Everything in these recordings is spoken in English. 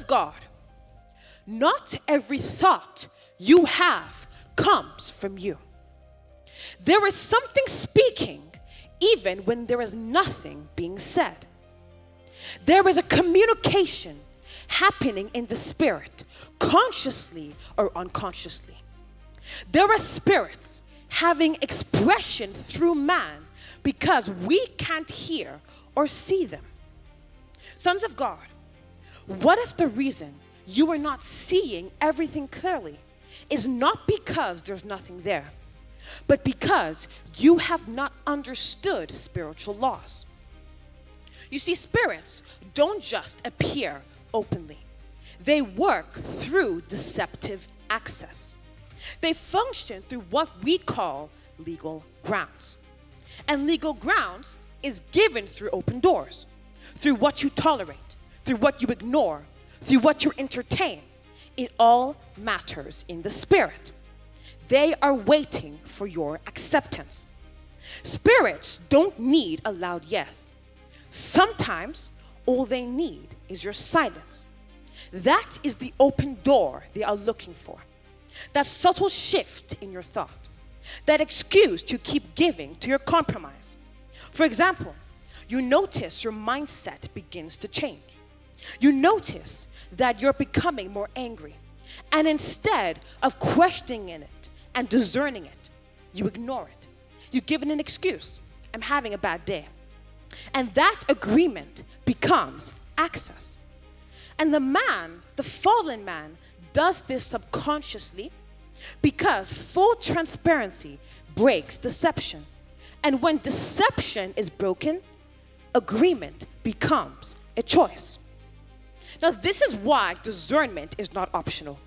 God, not every thought you have comes from you. There is something speaking even when there is nothing being said. There is a communication happening in the spirit, consciously or unconsciously. There are spirits having expression through man because we can't hear or see them. Sons of God, what if the reason you are not seeing everything clearly is not because there's nothing there, but because you have not understood spiritual laws? You see, spirits don't just appear openly. They work through deceptive access. They function through what we call legal grounds. And legal grounds is given through open doors, through what you tolerate, through what you ignore, through what you entertain. It all matters in the spirit. They are waiting for your acceptance. Spirits don't need a loud yes. Sometimes all they need is your silence. That is the open door they are looking for. That subtle shift in your thought. That excuse to keep giving to your compromise. For example, you notice your mindset begins to change. You notice that you're becoming more angry. And instead of questioning it and discerning it, you ignore it. You give it an excuse. I'm having a bad day. And that agreement becomes access. And the fallen man, does this subconsciously because full transparency breaks deception. And when deception is broken, agreement becomes a choice. Now, this is why discernment is not optional.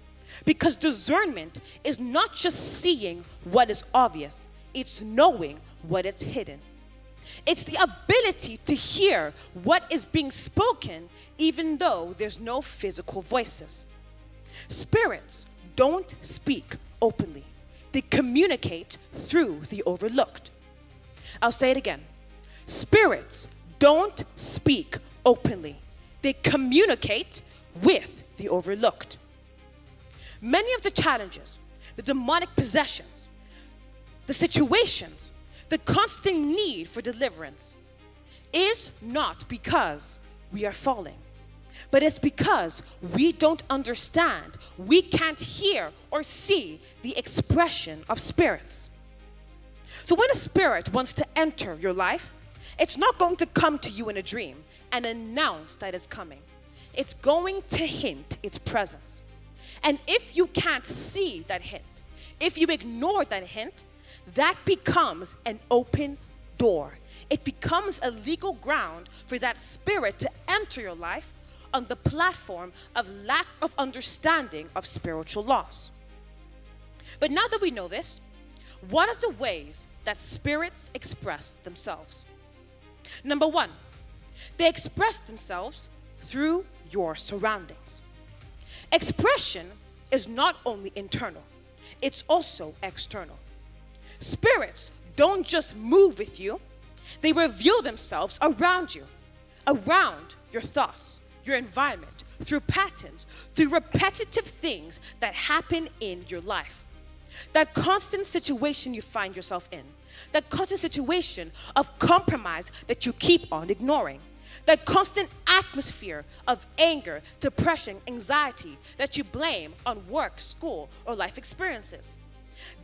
Because discernment is not just seeing what is obvious, it's knowing what is hidden. It's the ability to hear what is being spoken even though there's no physical voices. Spirits don't speak openly. They communicate through the overlooked. I'll say it again. Spirits don't speak openly. They communicate with the overlooked. Many of the challenges, the demonic possessions, the situations, the constant need for deliverance is not because we are falling, but it's because we don't understand, we can't hear or see the expression of spirits. So when a spirit wants to enter your life, it's not going to come to you in a dream and announce that it's coming. It's going to hint its presence. And if you can't see that hint, if you ignore that hint, that becomes an open door. It becomes a legal ground for that spirit to enter your life on the platform of lack of understanding of spiritual laws. But now that we know this, what are the ways that spirits express themselves? Number one, they express themselves through your surroundings. Expression is not only internal, it's also external. Spirits don't just move with you, they reveal themselves around you, around your thoughts, your environment, through patterns, through repetitive things that happen in your life. That constant situation you find yourself in, that constant situation of compromise that you keep on ignoring, that constant atmosphere of anger, depression, anxiety that you blame on work, school, or life experiences.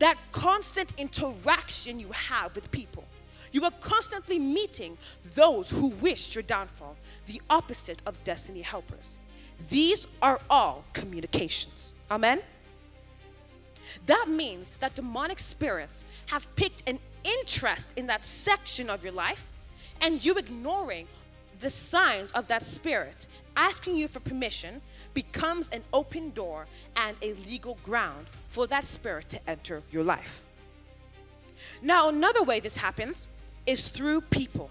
That constant interaction you have with people. You are constantly meeting those who wish your downfall, the opposite of destiny helpers. These are all communications. Amen? That means that demonic spirits have picked an interest in that section of your life, and you ignoring the signs of that spirit, asking you for permission, becomes an open door and a legal ground for that spirit to enter your life. Now, another way this happens is through people.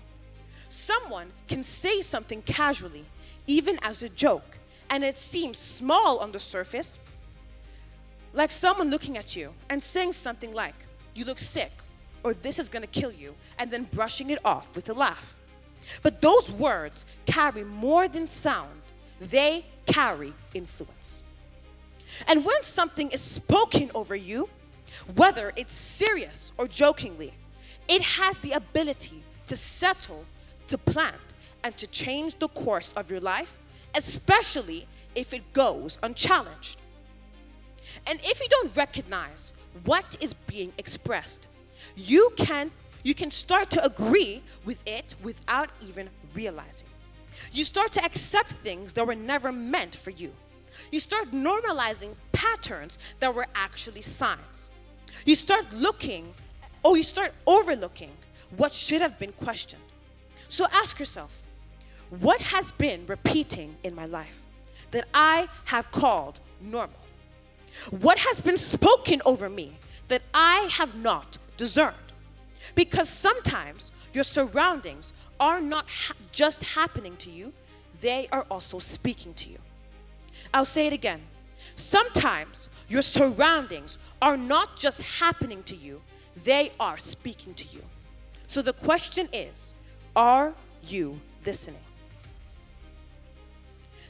Someone can say something casually, even as a joke, and it seems small on the surface, like someone looking at you and saying something like, "You look sick," or "This is gonna kill you," and then brushing it off with a laugh. But those words carry more than sound. They carry influence. And when something is spoken over you, whether it's serious or jokingly, it has the ability to settle, to plant, and to change the course of your life, especially if it goes unchallenged. And if you don't recognize what is being expressed, you can start to agree with it without even realizing. You start to accept things that were never meant for you. You start normalizing patterns that were actually signs. You start overlooking what should have been questioned. So ask yourself, what has been repeating in my life that I have called normal? What has been spoken over me that I have not discerned? Because sometimes your surroundings are not just happening to you, they are also speaking to you. I'll say it again. Sometimes your surroundings are not just happening to you, they are speaking to you. So the question is, are you listening?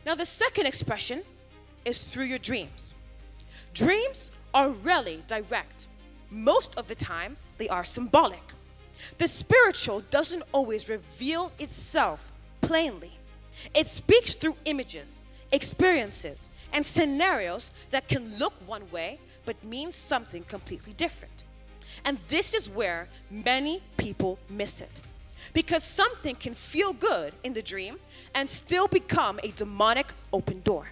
Now the second expression is through your dreams. Dreams are rarely direct. Most of the time, they are symbolic. The spiritual doesn't always reveal itself plainly. It speaks through images, experiences, and scenarios that can look one way but mean something completely different. And this is where many people miss it. Because something can feel good in the dream and still become a demonic open door.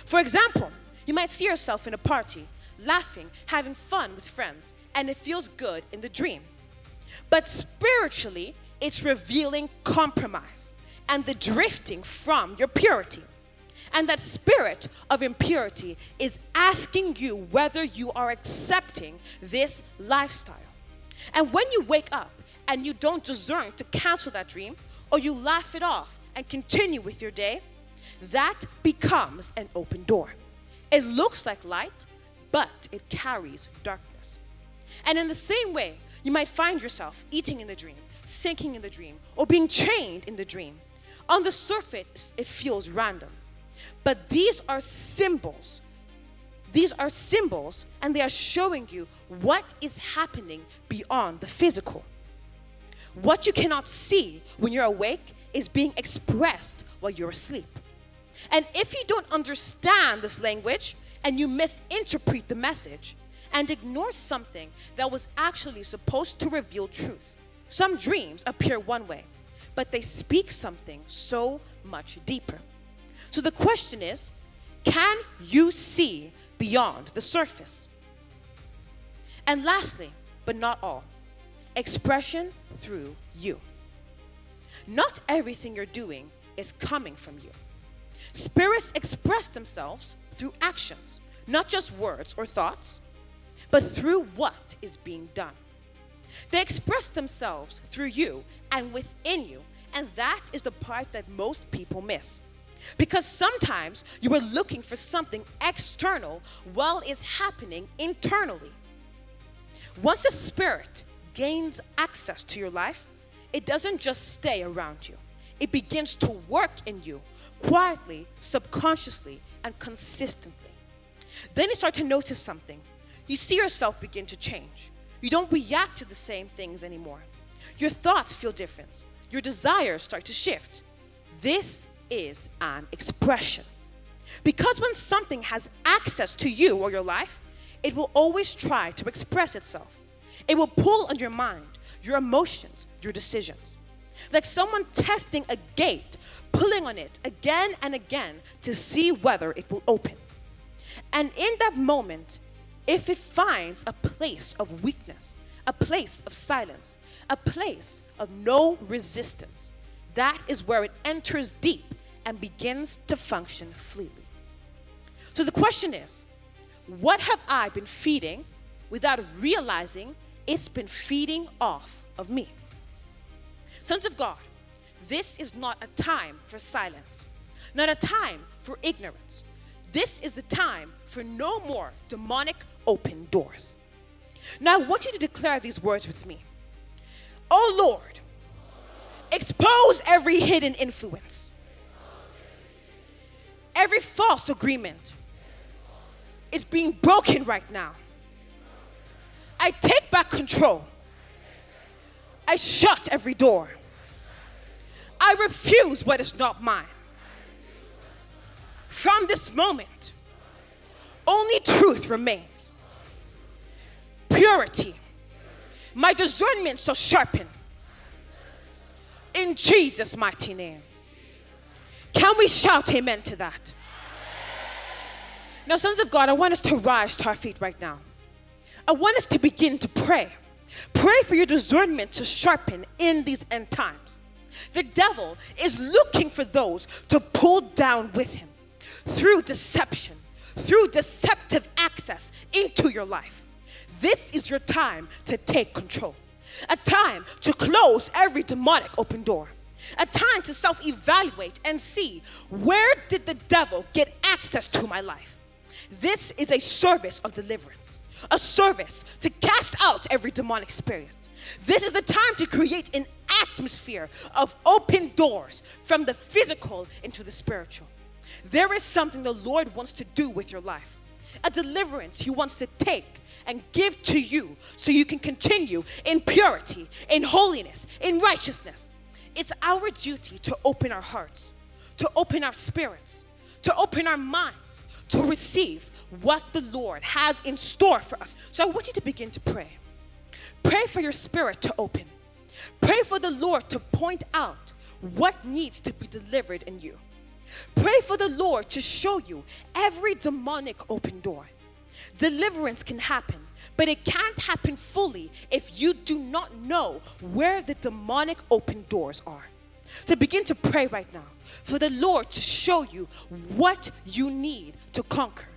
For example, you might see yourself in a party, laughing, having fun with friends, and it feels good in the dream. But spiritually, it's revealing compromise and the drifting from your purity. And that spirit of impurity is asking you whether you are accepting this lifestyle. And when you wake up and you don't discern to cancel that dream, or you laugh it off and continue with your day, that becomes an open door. It looks like light, but it carries darkness. And in the same way, you might find yourself eating in the dream, sinking in the dream, or being chained in the dream. On the surface, it feels random. But these are symbols. These are symbols, and they are showing you what is happening beyond the physical. What you cannot see when you're awake is being expressed while you're asleep. And if you don't understand this language and you misinterpret the message and ignore something that was actually supposed to reveal truth, some dreams appear one way, but they speak something so much deeper. So the question is, can you see beyond the surface? And lastly, but not all, expression through you. Not everything you're doing is coming from you. Spirits express themselves through actions, not just words or thoughts, but through what is being done. They express themselves through you and within you, and that is the part that most people miss. Because sometimes you are looking for something external while it's happening internally. Once a spirit gains access to your life, it doesn't just stay around you. It begins to work in you quietly, subconsciously, and consistently. Then you start to notice something. You see yourself begin to change. You don't react to the same things anymore. Your thoughts feel different. Your desires start to shift. This is an expression. Because when something has access to you or your life, it will always try to express itself. It will pull on your mind, your emotions, your decisions. Like someone testing a gate, pulling on it again and again to see whether it will open. And in that moment, if it finds a place of weakness, a place of silence, a place of no resistance, that is where it enters deep and begins to function freely. So the question is, what have I been feeding without realizing it's been feeding off of me? Sons of God, this is not a time for silence, not a time for ignorance. This is the time for no more demonic open doors. Now I want you to declare these words with me. Oh Lord, expose every hidden influence, Every false agreement is being broken right now. I take back control. I shut every door. I refuse what is not mine. From this moment, only truth remains. Purity. My discernment shall sharpen. In Jesus' mighty name. Can we shout amen to that? Now, sons of God, I want us to rise to our feet right now. I want us to begin to pray. Pray for your discernment to sharpen in these end times. The devil is looking for those to pull down with him through deception, through deceptive access into your life. This is your time to take control. A time to close every demonic open door. A time to self-evaluate and see, where did the devil get access to my life? This is a service of deliverance. A service to cast out every demonic spirit. This is the time to create an atmosphere of open doors from the physical into the spiritual. There is something the Lord wants to do with your life. A deliverance He wants to take and give to you so you can continue in purity, in holiness, in righteousness. It's our duty to open our hearts, to open our spirits, to open our minds, to receive what the Lord has in store for us. So I want you to begin to pray. Pray for your spirit to open. Pray for the Lord to point out what needs to be delivered in you. Pray for the Lord to show you every demonic open door. Deliverance can happen, but it can't happen fully if you do not know where the demonic open doors are. So begin to pray right now for the Lord to show you what you need to conquer.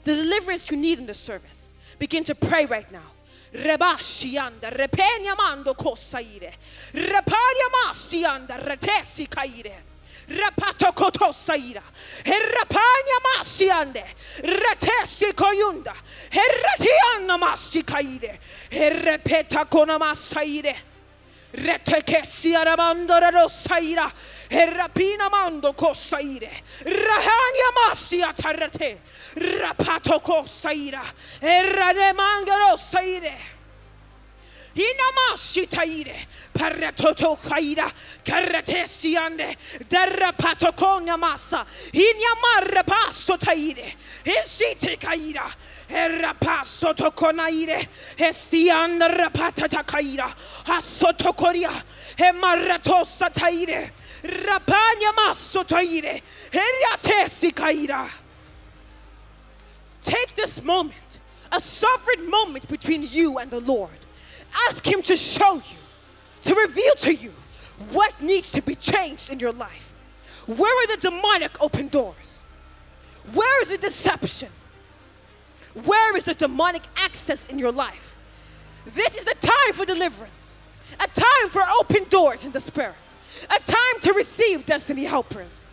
The deliverance you need in the service. Begin to pray right now. Rebashianda, repeniamando cosaire. Repariamasianda, retesi caire. Repato cotosaira. Herrapaniamasiande. Retesi coyunda. Herretiana masi caire. Herrepeta conamasaire. Retekesi aramando rosaira. Herrapina mando cosaire. Rahania masia tarrete. Rapato cosaira. Herrademanga rosaire. Inamasi taire. Parratoto caira. Carretesiande. Derrapato conia massa. Inyamarre passo taire. Esite caira. Errapasso toconaire. Esianda rapatata caira. Assotocoria. Emarratosa taire. Rapania masso taire. Eriatesi caira. Take this moment, a sovereign moment between you and the Lord. Ask Him to show you, to reveal to you what needs to be changed in your life. Where are the demonic open doors? Where is the deception? Where is the demonic access in your life? This is the time for deliverance, a time for open doors in the spirit, a time to receive destiny helpers.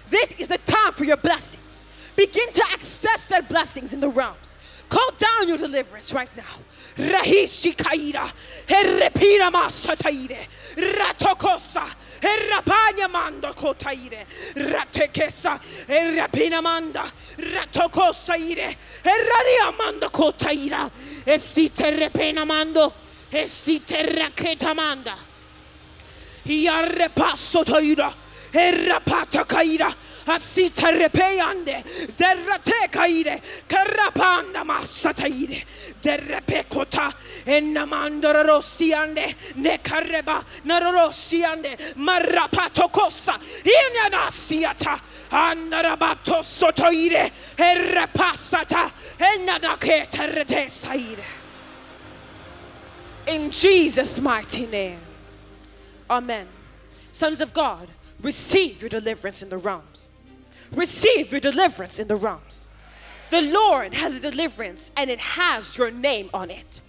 This is the time for your blessings. Begin to access their blessings in the realms. Call down your deliverance right now. Rahishi kaira, herrepina massa taire, ratokosa, herrapania mando kotaire, ratekesa, herrapina manda, ratokosa ire, herraria mando kotaira, esite repena mando, esite raketa manda, iarrepasso taira, herrapata kaira. Asita repeyande, derrate caire, carrapanda massa taire, derrepecota, enamando rossiande, ne carreba, narrossiande, marrapato cosa, inanasiata, andarabato sotoire, errepassata, enanake terrete saire. In Jesus' mighty name. Amen. Sons of God, receive your deliverance in the realms. Receive your deliverance in the realms. The Lord has a deliverance and it has your name on it.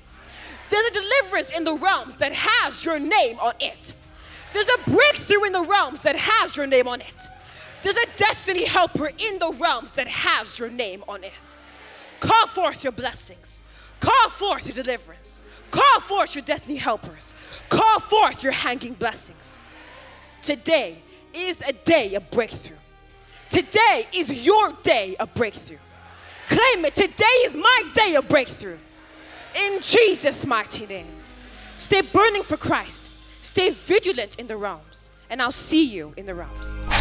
There's a deliverance in the realms that has your name on it. There's a breakthrough in the realms that has your name on it. There's a destiny helper in the realms that has your name on it. Call forth your blessings. Call forth your deliverance. Call forth your destiny helpers. Call forth your hanging blessings. Today is a day of breakthrough. Today is your day of breakthrough. Claim it. Today is my day of breakthrough. In Jesus' mighty name. Stay burning for Christ. Stay vigilant in the realms. And I'll see you in the realms.